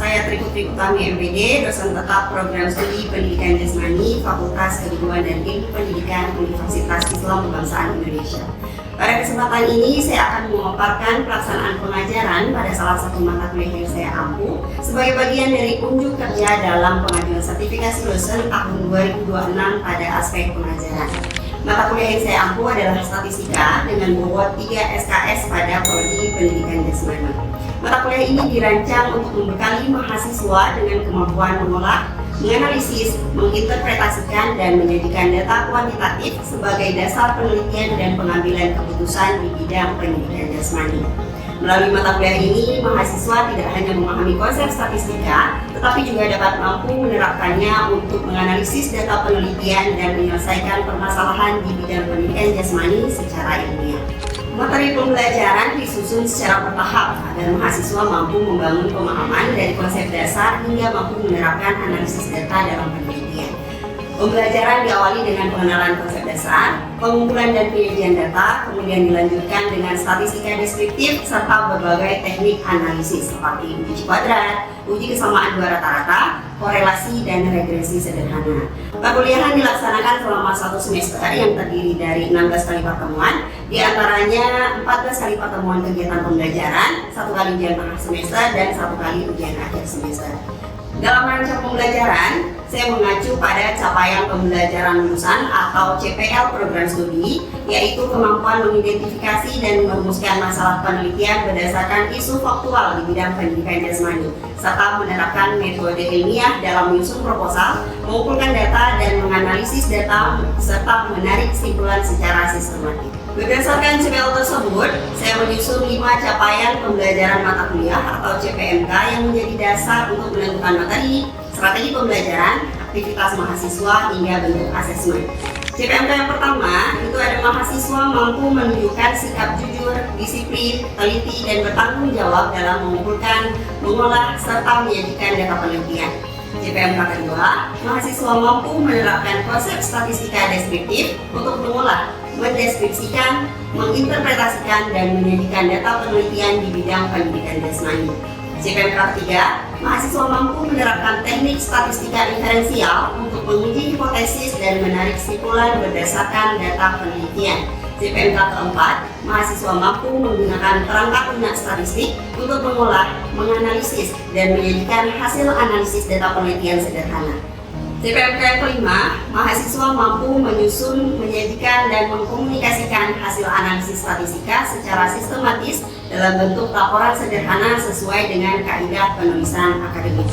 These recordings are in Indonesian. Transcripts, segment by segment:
Saya Triputri Utami MPD, dosen tetap program studi Pendidikan Jasmani, Fakultas Keguruan dan Ilmu Pendidikan Universitas Islam Kebangsaan Indonesia. Pada kesempatan ini, saya akan memaparkan pelaksanaan pengajaran pada salah satu mata kuliah yang saya ampu sebagai bagian dari unjuk kerja dalam pengajuan sertifikasi dosen tahun 2026 pada aspek pengajaran. Mata kuliah yang saya ampu adalah statistika dengan bobot 3 SKS pada prodi Pendidikan Jasmani. Mata kuliah ini dirancang untuk membekali mahasiswa dengan kemampuan mengolah, menganalisis, menginterpretasikan, dan menjadikan data kuantitatif sebagai dasar penelitian dan pengambilan keputusan di bidang pendidikan jasmani. Melalui mata kuliah ini, mahasiswa tidak hanya memahami konsep statistika, tetapi juga dapat mampu menerapkannya untuk menganalisis data penelitian dan menyelesaikan permasalahan di bidang pendidikan jasmani secara ilmiah. Materi pembelajaran disusun secara bertahap agar mahasiswa mampu membangun pemahaman dari konsep dasar hingga mampu menerapkan analisis data dalam penelitian. Pembelajaran diawali dengan pengenalan konsep dasar, pengumpulan dan penyajian data, kemudian dilanjutkan dengan statistika deskriptif serta berbagai teknik analisis seperti uji kuadrat, uji kesamaan dua rata-rata, korelasi, dan regresi sederhana. Perkuliahan dilaksanakan selama 1 semester yang terdiri dari 16 kali pertemuan, diantaranya 14 kali pertemuan kegiatan pembelajaran, 1 kali ujian tengah semester, dan 1 kali ujian akhir semester. Dalam rangka pembelajaran, saya mengacu pada capaian pembelajaran lulusan atau CPL program studi, yaitu kemampuan mengidentifikasi dan merumuskan masalah penelitian berdasarkan isu faktual di bidang pendidikan jasmani, serta menerapkan metode ilmiah dalam menyusun proposal, mengumpulkan data dan menganalisis data, serta menarik kesimpulan secara sistematik. Berdasarkan CPL tersebut, saya menyusun 5 capaian pembelajaran mata kuliah atau CPMK yang menjadi dasar untuk menentukan materi, strategi pembelajaran, aktivitas mahasiswa, hingga bentuk asesmen. CPMK yang pertama itu ada mahasiswa mampu menunjukkan sikap jujur, disiplin, teliti, dan bertanggung jawab dalam mengumpulkan, mengolah, serta menyajikan data penelitian. CPMK kedua, mahasiswa mampu menerapkan konsep statistika deskriptif untuk mengolah, mendeskripsikan, menginterpretasikan, dan menyajikan data penelitian di bidang pendidikan jasmani. CPMK ketiga, mahasiswa mampu menerapkan teknik statistika inferensial untuk menguji hipotesis dan menarik kesimpulan berdasarkan data penelitian. CPMK keempat, mahasiswa mampu menggunakan perangkat lunak statistik untuk mengolah, menganalisis, dan menyajikan hasil analisis data penelitian sederhana. CPMK yang kelima, mahasiswa mampu menyusun, menyajikan, dan mengkomunikasikan hasil analisis statistika secara sistematis dalam bentuk laporan sederhana sesuai dengan kaidah penulisan akademik.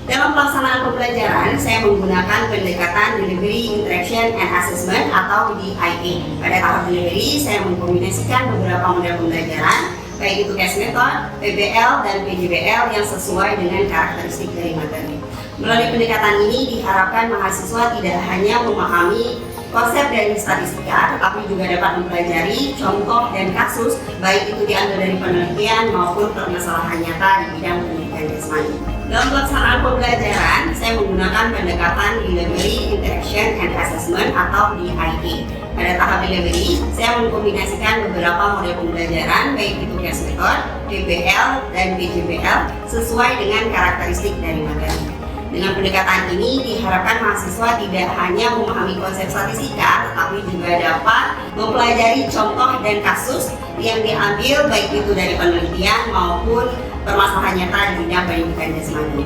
Dalam pelaksanaan pembelajaran, saya menggunakan pendekatan Delivery, Interaction, and Assessment atau DIA. Pada tahap delivery, saya mengkombinasikan beberapa model pembelajaran, baik itu case method, PBL, dan PJBL yang sesuai dengan karakteristik dari materi. Melalui pendekatan ini diharapkan mahasiswa tidak hanya memahami konsep dari statistika, tetapi juga dapat mempelajari contoh dan kasus, baik itu diambil dari penelitian maupun permasalahan nyata di bidang pendidikan jasmani. Dalam pelaksanaan pembelajaran, saya menggunakan pendekatan Delivery, Interaction, and Assessment atau DIA. Pada tahap delivery, saya mengkombinasikan beberapa model pembelajaran, baik itu case method, PBL, dan PJBL, sesuai dengan karakteristik dari materi. Dengan pendekatan ini diharapkan mahasiswa tidak hanya memahami konsep statistika, tetapi juga dapat mempelajari contoh dan kasus yang diambil baik itu dari penelitian maupun permasalahan nyata di bidang pendidikan jasmani.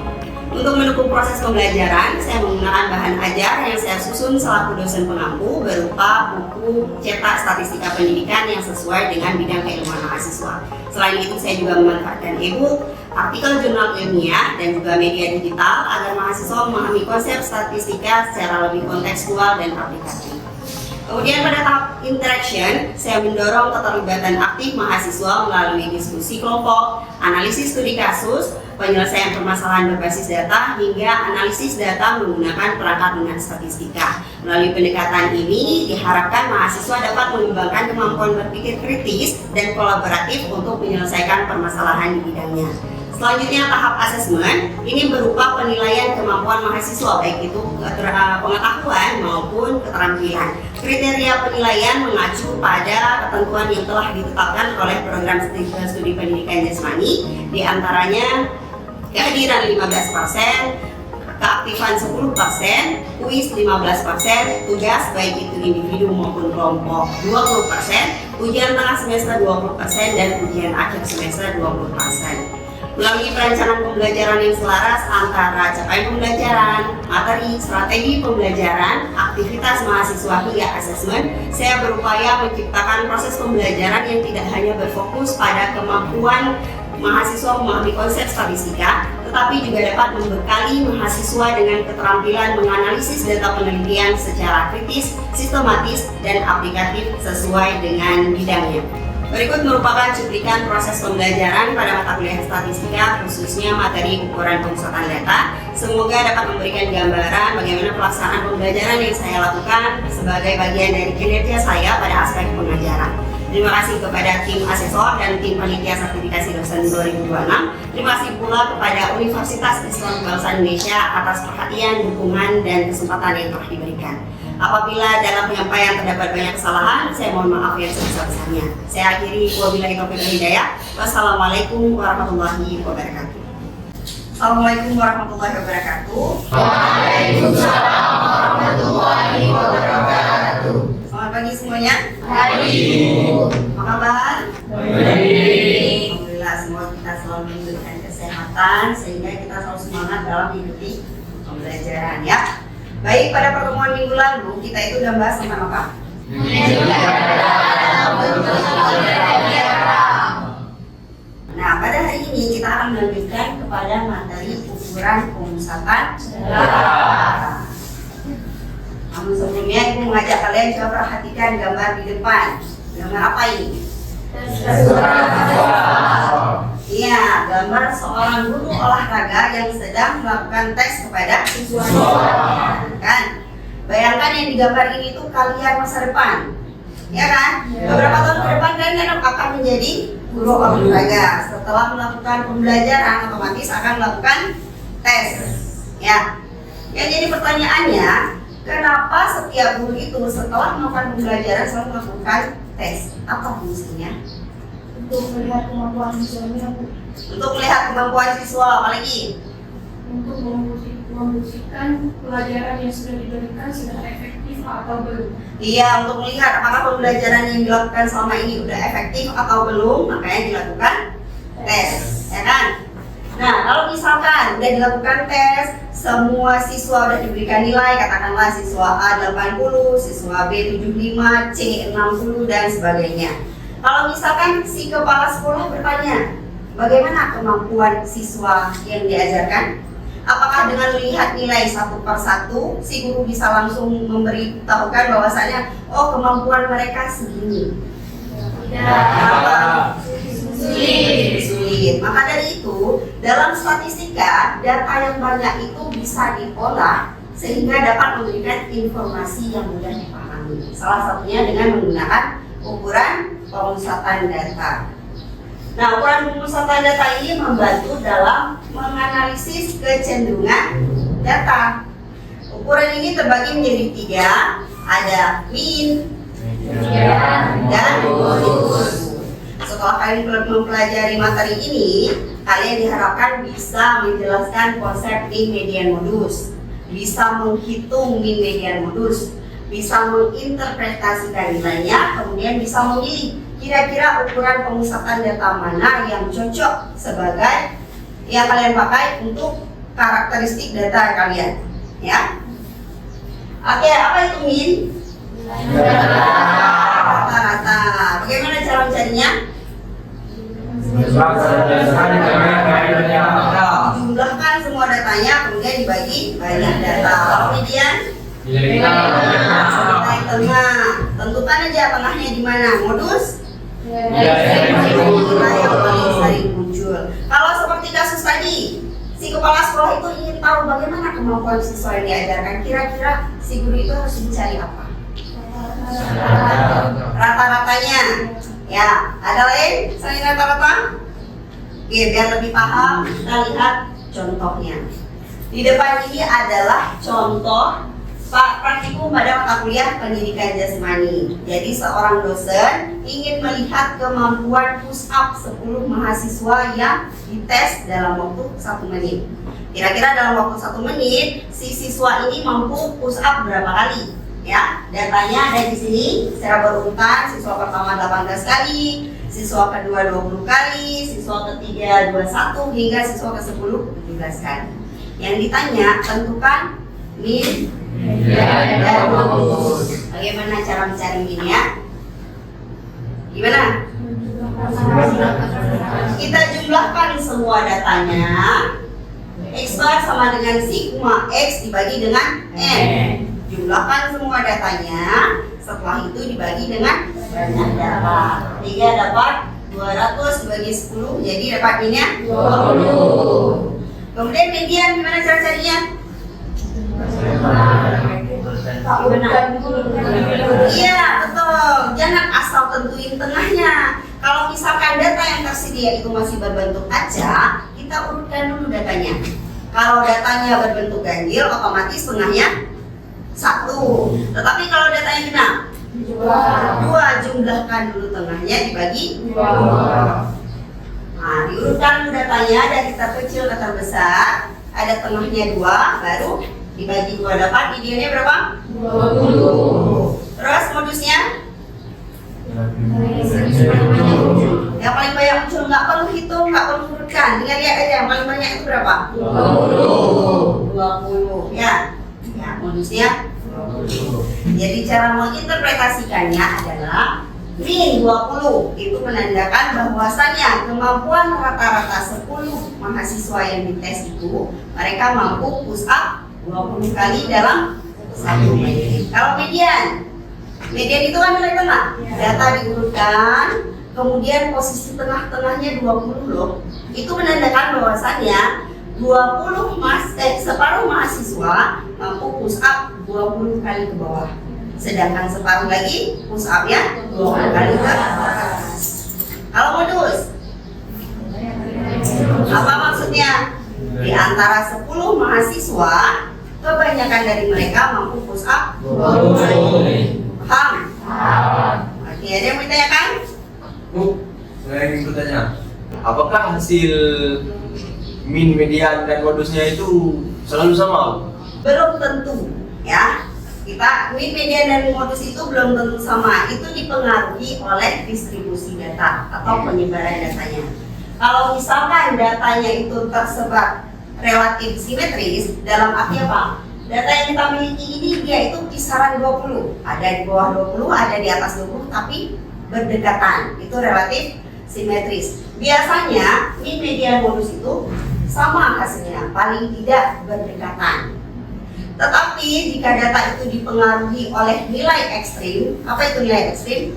Untuk mendukung proses pembelajaran, saya menggunakan bahan ajar yang saya susun selaku dosen pengampu berupa buku cetak statistika pendidikan yang sesuai dengan bidang keilmuan mahasiswa. Selain itu, saya juga memanfaatkan e-book, artikel jurnal ilmiah, dan juga media digital agar mahasiswa memahami konsep statistika secara lebih kontekstual dan aplikatif. Kemudian pada tahap interaction, saya mendorong keterlibatan aktif mahasiswa melalui diskusi kelompok, analisis studi kasus, penyelesaian permasalahan berbasis data, hingga analisis data menggunakan perangkat lunak statistika. Melalui pendekatan ini, diharapkan mahasiswa dapat mengembangkan kemampuan berpikir kritis dan kolaboratif untuk menyelesaikan permasalahan di bidangnya. Selanjutnya tahap asesmen, ini berupa penilaian kemampuan mahasiswa baik itu pengetahuan maupun keterampilan. Kriteria penilaian mengacu pada ketentuan yang telah ditetapkan oleh program studi pendidikan jasmani, diantaranya kehadiran 15%, keaktifan 10%, kuis 15%, tugas baik itu individu maupun kelompok 20%, ujian tengah semester 20%, dan ujian akhir semester 20%. Melalui perencanaan pembelajaran yang selaras antara capaian pembelajaran, materi, strategi pembelajaran, aktivitas mahasiswa hingga asesmen, saya berupaya menciptakan proses pembelajaran yang tidak hanya berfokus pada kemampuan mahasiswa memahami konsep statistika, tetapi juga dapat membekali mahasiswa dengan keterampilan menganalisis data penelitian secara kritis, sistematis, dan aplikatif sesuai dengan bidangnya. Berikut merupakan cuplikan proses pembelajaran pada mata kuliah statistika, khususnya materi ukuran pemusatan data. Semoga dapat memberikan gambaran bagaimana pelaksanaan pembelajaran yang saya lakukan sebagai bagian dari kinerja saya pada aspek pengajaran. Terima kasih kepada tim asesor dan tim panitia sertifikasi dosen 2026. Terima kasih pula kepada Universitas Islam Bangsa Indonesia atas perhatian, dukungan, dan kesempatan yang telah diberikan. Apabila dalam penyampaian terdapat banyak kesalahan, saya mohon maaf yang sebesar-besarnya. Saya akhiri, wabillahi taufiq wal hidayah. Wassalamualaikum warahmatullahi wabarakatuh. Assalamualaikum warahmatullahi wabarakatuh. Waalaikumsalam warahmatullahi wabarakatuh. Selamat pagi semuanya. Pagi. Apa kabar? Baik. Alhamdulillah, semoga kita selalu diberikan kesehatan sehingga kita selalu semangat dalam mengikuti pembelajaran ya. Baik, pada pertemuan minggu lalu kita itu udah bahas tentang apa? Nah, pada hari ini kita akan melanjutkan kepada materi ukuran pemusatan data. Namun sebelumnya ibu mengajak kalian coba perhatikan gambar di depan. Gambar apa ini? Iya, gambar seorang guru olahraga yang sedang melakukan tes kepada siswa. Kan? Bayangkan yang digambar ini tuh kalian masa depan. Ya kan? Beberapa tahun ke depan kalian akan menjadi guru olahraga. Setelah melakukan pembelajaran otomatis akan melakukan tes. Ya. Yang jadi pertanyaannya, kenapa setiap guru itu setelah melakukan pembelajaran selalu melakukan tes? Apa fungsinya? Untuk melihat kemampuan siswanya, Bu. Untuk melihat kemampuan siswa, apalagi? Untuk membuktikan pelajaran yang sudah diberikan sudah efektif atau belum. Iya, untuk melihat apakah pembelajaran yang dilakukan selama ini sudah efektif atau belum, makanya dilakukan tes, ya kan? Nah, kalau misalkan sudah dilakukan tes, semua siswa sudah diberikan nilai, katakanlah siswa A 80, siswa B 75, C 60, dan sebagainya. Kalau misalkan si kepala sekolah bertanya, bagaimana kemampuan siswa yang diajarkan? Apakah dengan melihat nilai satu per satu, si guru bisa langsung memberitahukan bahwasanya, oh kemampuan mereka segini? Tidak. Sulit. Maka dari itu, dalam statistika, data yang banyak itu bisa diolah sehingga dapat memberikan informasi yang mudah dipahami. Salah satunya dengan menggunakan ukuran pemusatan data. Nah, ukuran pemusatan data ini membantu dalam menganalisis kecenderungan data. Ukuran ini terbagi menjadi 3, ada mean, dan modus. Setelah kalian mempelajari materi ini, kalian diharapkan bisa menjelaskan konsep mean, median, modus, bisa menghitung mean, median, modus, bisa menginterpretasikan nilainya, kemudian bisa memilih kira-kira ukuran pemusatan data mana yang cocok sebagai yang kalian pakai untuk karakteristik data kalian, ya. Oke, apa itu mean? Rata-rata. Bagaimana cara mencarinya? Jumlahkan semua datanya, kemudian dibagi banyak data. Kemudian nilai tengah. Tentukan aja tengahnya di mana. Modus? Nilai yang paling sering muncul. Kalau seperti kasus tadi, si kepala sekolah itu ingin tahu bagaimana kemampuan siswa yang diajarkan. Kira-kira si guru itu harus mencari apa? Rata-ratanya. Ya, ada lain selain rata-rata? Oke, biar lebih paham, kita lihat contohnya. Di depan ini adalah contoh Pak, praktikum pada mata kuliah pendidikan jasmani. Jadi seorang dosen ingin melihat kemampuan push up 10 mahasiswa yang dites dalam waktu 1 menit. Kira-kira dalam waktu 1 menit, si siswa ini mampu push up berapa kali? Ya, datanya ada di sini secara berurutan. Siswa pertama 18 kali, siswa kedua 20 kali, siswa ketiga 21 hingga siswa ke-10 17 kali. Yang ditanya, tentukan min dan modus. Bagaimana cara mencari min ya? Gimana? Kita jumlahkan semua datanya. X bar sama dengan sigma X dibagi dengan N. Jumlahkan semua datanya. Setelah itu dibagi dengan banyak data. 3 dapat 200 dibagi 10, jadi dapat minnya 20. Kemudian median gimana cara carinya? Iya, betul. Jangan asal tentuin tengahnya. Kalau misalkan data yang tersedia itu masih berbentuk acak, kita urutkan dulu datanya. Kalau datanya berbentuk ganjil, otomatis tengahnya 1. Tetapi kalau datanya genap, 2, jumlahkan dulu tengahnya dibagi 2. Nah, diurutkan dulu datanya dari terkecil ke terbesar. Ada tengahnya 2, baru dibagi 2 dapat mediannya berapa? 20. Terus modusnya? Yang paling banyak muncul, nggak perlu hitung, nggak perlu urutkan. Tinggal lihat aja yang paling banyak itu berapa? 20. Ya, modusnya 20. Jadi cara menginterpretasikannya adalah min 20 itu menandakan bahwasannya kemampuan rata-rata 10 mahasiswa yang dites itu mereka mampu push up 20 kali dalam 1 menit. Kalau median itu kan nilai tengah. Data diurutkan, kemudian posisi tengah-tengahnya 20 loh. Itu menandakan bahwasannya 20 separuh mahasiswa mampu push up 20 kali ke bawah. Sedangkan separuh lagi push up ya 20 kali ke atas. Kalau modus, apa maksudnya? Di antara 10 mahasiswa, kebanyakan dari mereka mampu push up 20 kali. Paham? Oke, ada yang mau ditanyakan? Bu, saya ingin bertanya, apakah hasil min, median, dan modusnya itu selalu sama? Belum tentu ya. Kita min, median, dan modus itu belum tentu sama. Itu dipengaruhi oleh distribusi data atau penyebaran datanya. Kalau misalkan datanya itu tersebar relatif simetris, dalam arti apa? Data yang kita miliki ini dia itu kisaran 20, ada di bawah 20, ada di atas 20, tapi berdekatan. Itu relatif simetris. Biasanya min, median, modus itu sama hasilnya, paling tidak berdekatan. Tetapi jika data itu dipengaruhi oleh nilai ekstrim, apa itu nilai ekstrim?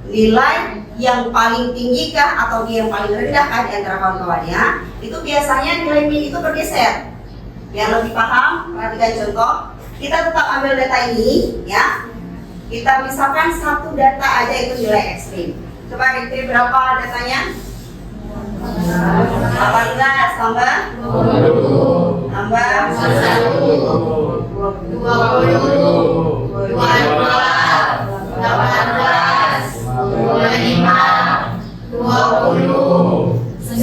Nilai yang paling tinggi kah atau dia yang paling rendah kah di antara kawan-kawannya, itu biasanya nilai min itu bergeser. Biar lebih paham, perhatikan contoh. Kita tetap ambil data ini ya. Kita misalkan satu data aja itu nilai ekstrim. Coba dikira berapa datanya? 18 tambah 20 tambah 20 18 25 20 19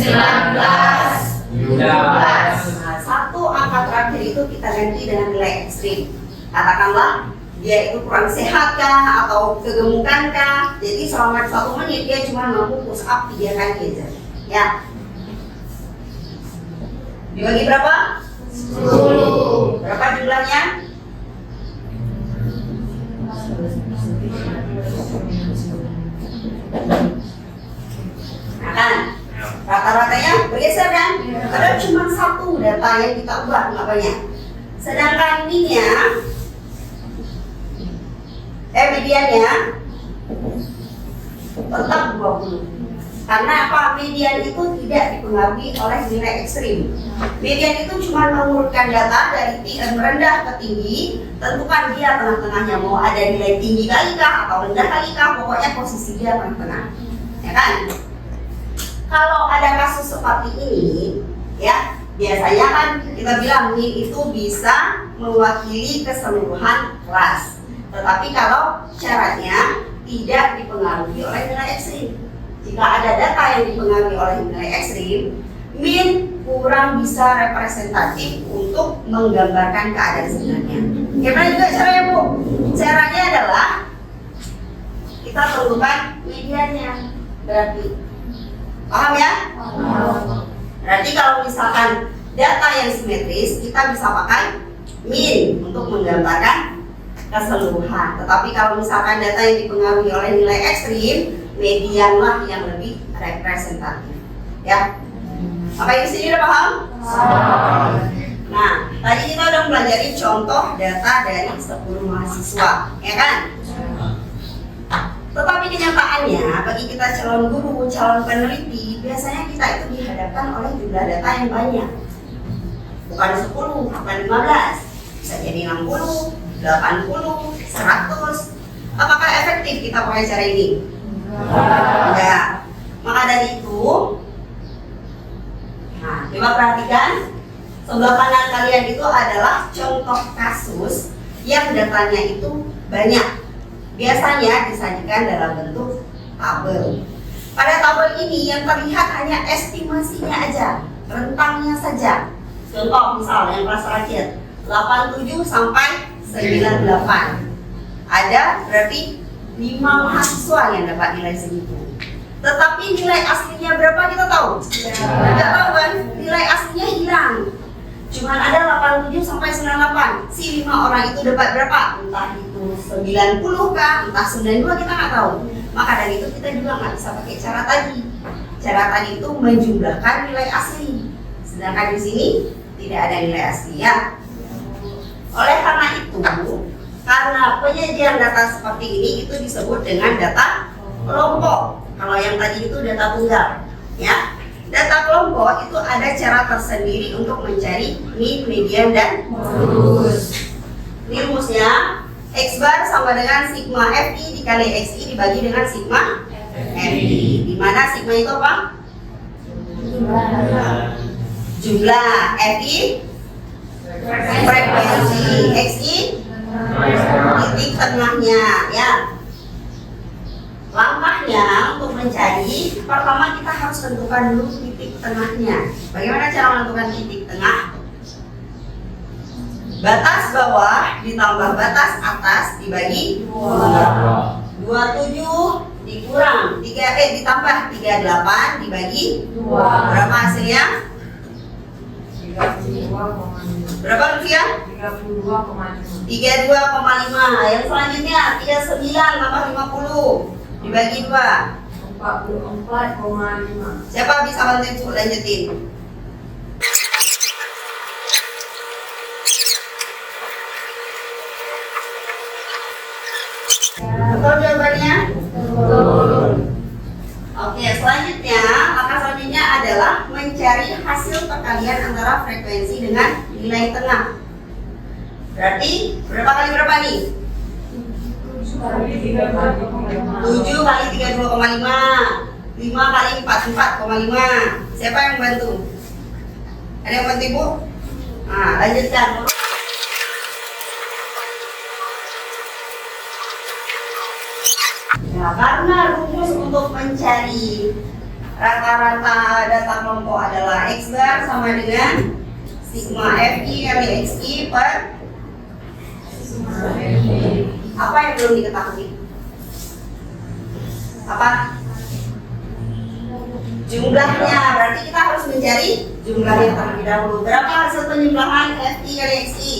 satu angka terakhir itu kita ganti dengan nilai ekstrim. Katakanlah dia itu kurang sehat kah atau kegemukan kah. Jadi selama 1 menit dia cuma mampu push up 3 kali aja. Ya. Dibagi berapa? 10. Berapa jumlahnya? Nah kan, rata-ratanya bergeser kan? Padahal cuma satu data yang kita ubah, nggak banyak. Sedangkan minnya, mediannya tetap 20. Karena apa? Median itu tidak dipengaruhi oleh nilai ekstrim. Median itu cuma mengurutkan data dari rendah ke tinggi. Tentukan dia tengah-tengahnya, mau ada nilai tinggi kali kah atau rendah kali kah, pokoknya posisi dia tengah-tengah. Ya kan? Kalau ada kasus seperti ini, ya biasanya kan kita bilang min itu bisa mewakili keseluruhan kelas. Tetapi kalau syaratnya tidak dipengaruhi oleh nilai ekstrim. Jika ada data yang dipengaruhi oleh nilai ekstrim, min kurang bisa representatif untuk menggambarkan keadaan sebenarnya. Gimana juga caranya, Bu? Caranya adalah kita tentukan mediannya. Berarti paham ya? Berarti kalau misalkan data yang simetris, kita bisa pakai min untuk menggambarkan keseluruhan. Tetapi kalau misalkan data yang dipengaruhi oleh nilai ekstrim, medianlah yang lebih representatif. Ya. Apa yang di sini udah paham? Nah, tadi kita udah pelajari contoh data dari 10 mahasiswa, ya kan? Tetapi kenyataannya bagi kita calon guru, calon peneliti, biasanya kita itu dihadapkan oleh jumlah data yang banyak. Bukan 10, bukan 15, bisa jadi 60, 80, 100. Apakah efektif kita pakai cara ini? Enggak. Maka dari itu, nah, coba perhatikan, sebelah kanan kalian itu adalah contoh kasus yang datanya itu banyak. Biasanya disajikan dalam bentuk tabel. Pada tabel ini yang terlihat hanya estimasinya aja, rentangnya saja. Contoh misal yang kelas terakhir 87 sampai 98. Ada berarti 5 mahasiswa yang dapat nilai segitu. Tetapi nilai aslinya berapa kita tahu? Tidak tahu kan? Nilai aslinya hilang. Cuman ada 87 sampai 98. Si 5 orang itu dapat berapa? Entah itu 90 kah? Entah 92, kita nggak tahu. Maka dari itu kita juga nggak bisa pakai cara tadi. Cara tadi itu menjumlahkan nilai asli. Sedangkan di sini tidak ada nilai asli ya. Oleh karena itu, karena penyajian data seperti ini itu disebut dengan data kelompok. Kalau yang tadi itu data tunggal, ya. Data kelompok itu ada cara tersendiri untuk mencari min, median, dan modus. Ini rumusnya, X bar sama dengan sigma FI dikali XI dibagi dengan sigma FI. Di mana sigma itu apa? Jumlah, FI frekuensi, XI titik tengahnya, ya. Langkahnya untuk mencari, pertama kita harus tentukan dulu titik tengahnya. Bagaimana cara menentukan titik tengah? Batas bawah ditambah batas atas dibagi 2. 27 dikurang 3 ditambah 38 dibagi 2. Berapa hasilnya? 32,5. Berapa Lutfian? 32,5. 32,5. Yang selanjutnya 39 tambah 50 dibagi 2. 44,5. Siapa bisa bantu Ibu lanjutin? Betul jawabannya? Oke, selanjutnya langkah selanjutnya adalah mencari hasil perkalian antara frekuensi dengan nilai tengah. Berarti berapa kali berapa nih? 7 kali 32,5, 5 kali 44,5. Siapa yang bantu? Ada yang bantu Ibu? Nah, lanjutkan. Nah, karena rumus untuk mencari rata-rata data kelompok adalah X bar sama dengan sigma FI kali XI per apa yang belum diketahui? Apa? Jumlahnya, berarti kita harus mencari jumlahnya terlebih dahulu. Berapa hasil penjumlahan FI kali XI?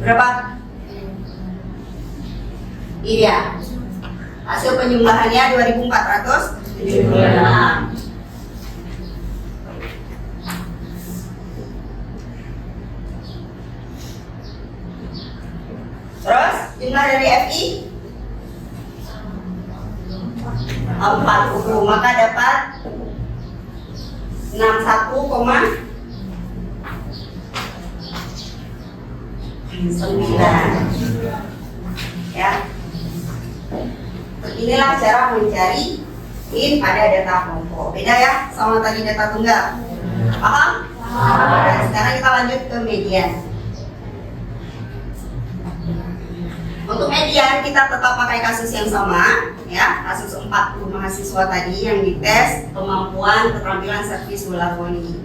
Berapa? Iya. Hasil penjumlahannya 2476. Terus jumlah dari FI 40, maka dapat 61,9. Ya. Inilah cara mencari min pada data kelompok. Beda ya sama tadi data tunggal. Paham? Nah, sekarang kita lanjut ke median. Untuk median kita tetap pakai kasus yang sama, ya, kasus 40 mahasiswa tadi yang dites kemampuan keterampilan servis bola voli.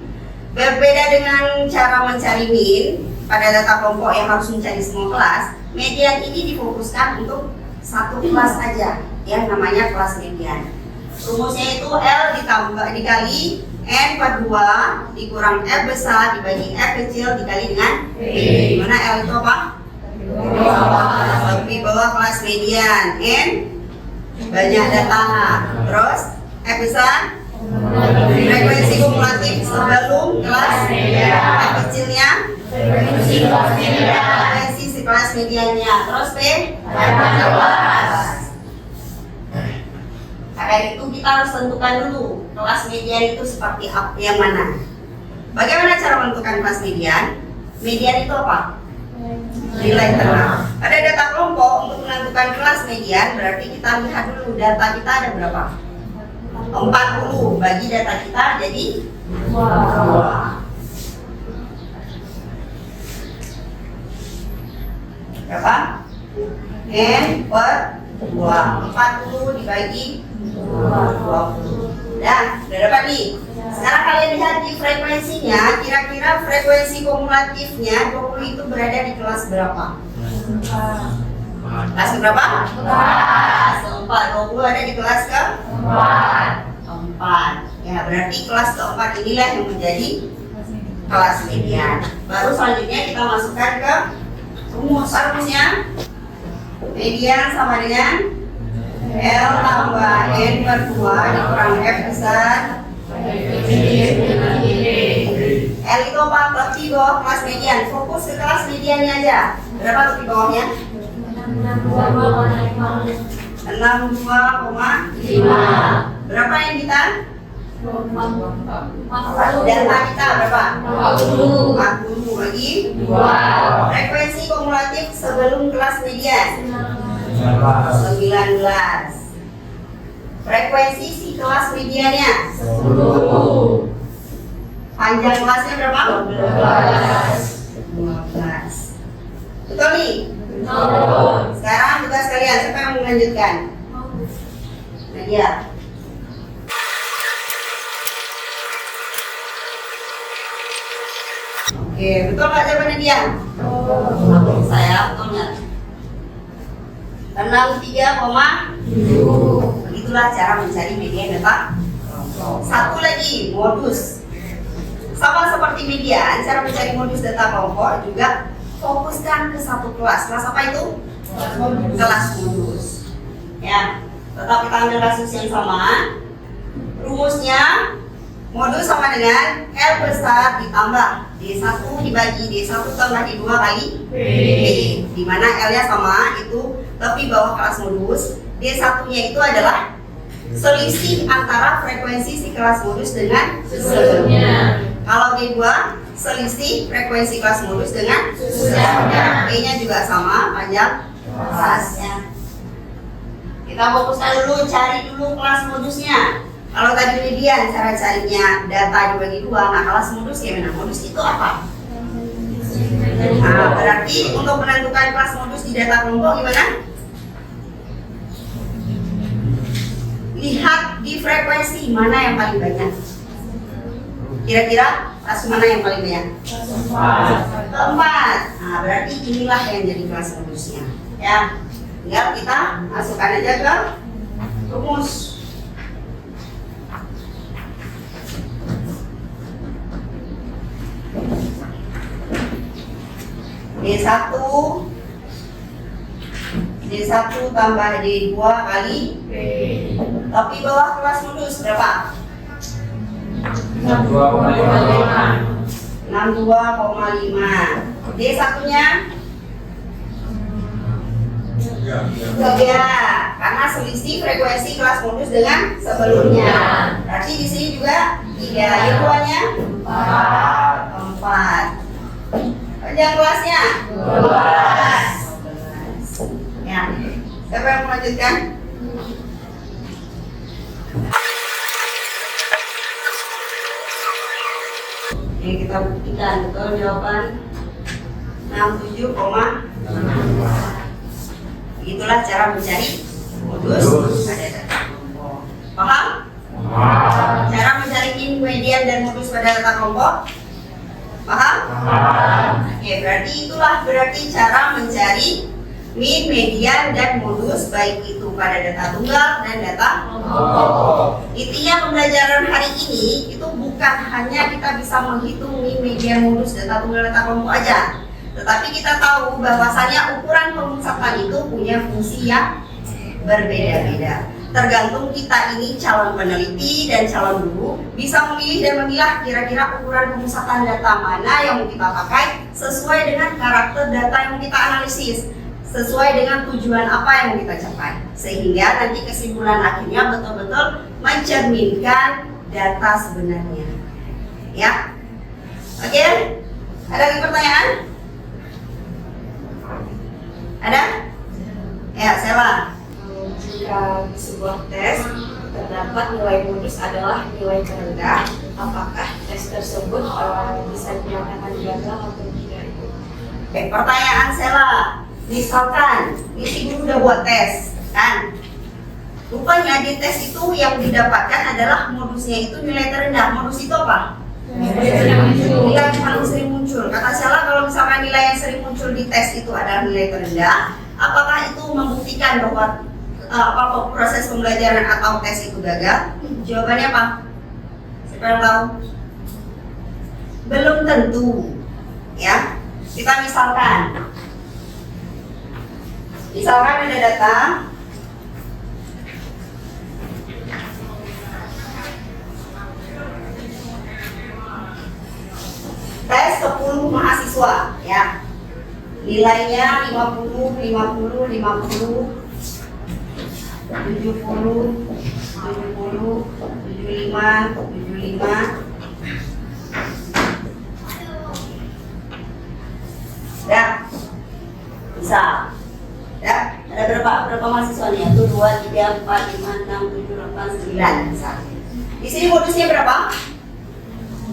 Berbeda dengan cara mencari min pada data kelompok yang harus mencari semua kelas, median ini difokuskan untuk satu kelas aja, yang namanya kelas median. Rumusnya itu L ditambah dikali N per 2 dikurang F besar dibagi F kecil dikali dengan B. Dimana L itu apa? Lebih bawah kelas median. N banyak data. Terus F besar frekuensi kumulatif sebelum kelas median. F kecilnya frekuensi si kelas mediannya. Terus B kelas. Karena itu kita harus tentukan dulu kelas median itu seperti apa, yang mana. Bagaimana cara menentukan kelas median? Median itu apa? Nilai tengah. Pada data kelompok untuk menentukan kelas median berarti kita lihat dulu data kita ada berapa? 40 bagi data kita jadi 2. Berapa? N per 2. 40 dibagi 20. Udah dapat nih. Sekarang kalian lihat di frekuensinya, kira-kira frekuensi kumulatifnya 20 itu berada di kelas berapa? Kelas berapa? Kelas 4. 20 ada di kelas keempat. Ya, berarti kelas keempat inilah yang menjadi kelas median. Baru selanjutnya kita masukkan ke rumusnya. Median sama dengan L tambah N per 2 dikurang F besar. L itu apa? Lebih bawah kelas median. Fokus ke kelas mediannya aja. Berapa lebih bawahnya? 62,5. Berapa yang kita? Data kita berapa? 40 lagi 2. Frekuensi kumulatif sebelum kelas median 19. Frekuensi si kelas mediannya 10. Panjang kelasnya berapa? 12. Betul nih? Sekarang tugas kalian, siapa yang mau melanjutkan? Nadia. Oke, betul nggak jawabannya dia? Saya betul nggak? 63,7. Begitulah cara mencari median data. Satu lagi, modus. Sama seperti median, cara mencari modus data kelompok juga fokuskan ke satu kelas. Kelas apa itu? Kelas modus. Ya, tetap kita ambil kasus yang sama. Rumusnya modus sama dengan L besar ditambah D1 dibagi D1 tambah D2 kali B. Di mana L-nya sama, itu lebih bawah kelas modus. D1-nya itu adalah selisih antara frekuensi si kelas modus dengan sebelumnya. Kalau D2 selisih frekuensi kelas modus dengan sebelumnya. E-nya juga sama, panjang kelasnya. Kita fokuskan dulu, cari dulu kelas modusnya. Kalau tadi median cara carinya data dibagi 2, nah kelas modus gimana? Modus itu apa? Nah, berarti untuk menentukan kelas modus di data kelompok gimana? Lihat di frekuensi mana yang paling banyak. Kira-kira kelas mana yang paling banyak? Keempat. Nah, berarti inilah yang jadi kelas modusnya. Ya, tinggal kita masukkan aja ke rumus. D1 tambah D2 kali B. Tapi bawah kelas modus berapa? 62,5. D1-nya? Ya, karena selisih frekuensi kelas modus dengan sebelumnya. Berarti di sini juga 3. D2-nya? 4. Panjang kelasnya 12. Ya, siapa yang melanjutkan? Ini kita buktikan, betul jawaban 67,6. Begitulah cara mencari modus pada data kelompok. Paham? Cara mencari mean, median, dan modus pada data kelompok? Paham? Oke, berarti cara mencari mean, median, dan modus baik itu pada data tunggal dan data kelompok. Intinya pembelajaran hari ini itu bukan hanya kita bisa menghitung mean, median, modus data tunggal, data kelompok aja. Tetapi kita tahu bahwasanya ukuran pemusatan itu punya fungsi yang berbeda-beda. Tergantung kita ini calon peneliti dan calon guru bisa memilih dan memilah kira-kira ukuran pemusatan data mana yang mau kita pakai sesuai dengan karakter data yang mau kita analisis, sesuai dengan tujuan apa yang mau kita capai, sehingga nanti kesimpulan akhirnya betul-betul mencerminkan data sebenarnya. Ya, oke? Ada lagi pertanyaan? Ada? Ya, Sela. Jika di sebuah tes terdapat nilai modus adalah nilai terendah, apakah tes tersebut bisa dinyatakan gagal atau tidak? Oke, pertanyaan Sela. Misalkan, ini si guru udah buat tes, kan? Rupanya di tes itu yang didapatkan adalah modusnya itu nilai terendah. Modus itu apa? Nilai yang paling sering muncul. Kata Sela, kalau misalkan nilai yang sering muncul di tes itu adalah nilai terendah, apakah itu membuktikan bahwa proses pembelajaran atau tes itu gagal? Jawabannya apa? Siapa yang tahu? Belum tentu. Ya, kita misalkan ada data tes 10 mahasiswa, ya, nilainya 50, 50, 50, 70, 70, 75, 75. Ya, bisa. Ya, ada berapa mahasiswanya? Itu 2, 3, 4, 5, 6, 7, 8, 9. Bisa. Di sini modusnya berapa?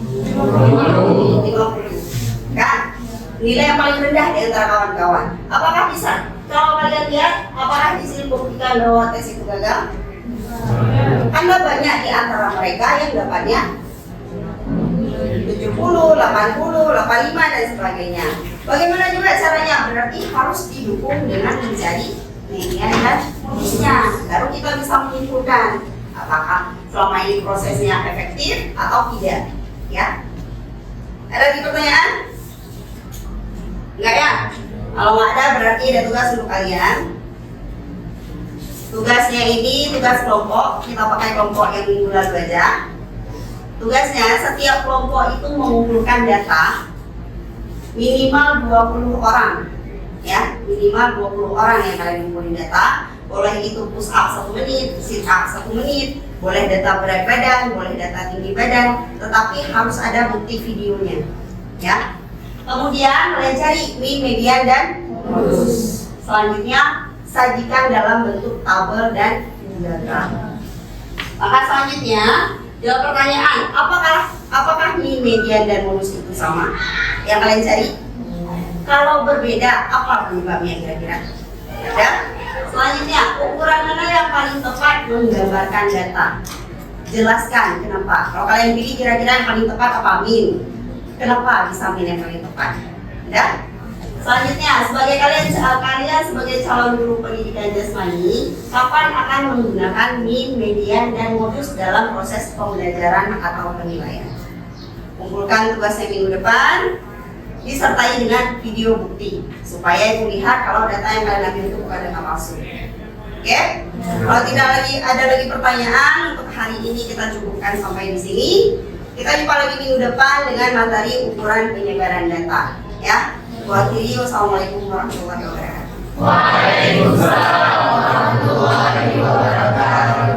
50. Kan? Nilai yang paling rendah di antara kawan-kawan. Apakah bisa? Kalau kalian lihat, apakah di sini buktikan bahwa tes itu gagal? Karena banyak di antara mereka yang dapatnya 70, 80, 85 dan sebagainya. Bagaimana juga caranya? Berarti harus didukung dengan mencari median dan modusnya. Baru kita bisa menyimpulkan apakah selama ini prosesnya efektif atau tidak. Ya. Ada lagi pertanyaan? Enggak ya? Kalau nggak ada berarti ada tugas untuk kalian. Tugasnya ini tugas kelompok, kita pakai kelompok yang minggu lalu aja. Tugasnya setiap kelompok itu mengumpulkan data minimal 20 orang. Ya, minimal 20 orang yang kalian ngumpulin data. Boleh itu push up 1 menit, sit up 1 menit, boleh data berat badan, boleh data tinggi badan, tetapi harus ada bukti videonya. Ya. Kemudian kalian cari mean, median, dan modus. Selanjutnya sajikan dalam bentuk tabel dan diagram. Maka selanjutnya jawab pertanyaan, apakah mean, median, dan modus itu sama yang kalian cari? Kalau berbeda, apa penyebabnya kira-kira? Ya. Selanjutnya, ukuran mana yang paling tepat menggambarkan data? Jelaskan kenapa. Kalau kalian pilih kira-kira yang paling tepat apa? Mean. Kenapa bisa mean yang paling tepat? Ya. Selanjutnya, sebagai kalian sebagai calon guru pendidikan jasmani, kapan akan menggunakan mean, median, dan modus dalam proses pembelajaran atau penilaian? Kumpulkan tugasnya minggu depan, disertai dengan video bukti supaya ibu lihat kalau data yang kalian ambil itu bukan data palsu. Oke? Kalau tidak ada lagi pertanyaan untuk hari ini kita cukupkan sampai di sini. Kita jumpa lagi minggu depan dengan materi ukuran penyebaran data. Ya. Buat diri, wassalamualaikum warahmatullahi wabarakatuh. Waalaikumsalam warahmatullahi wabarakatuh.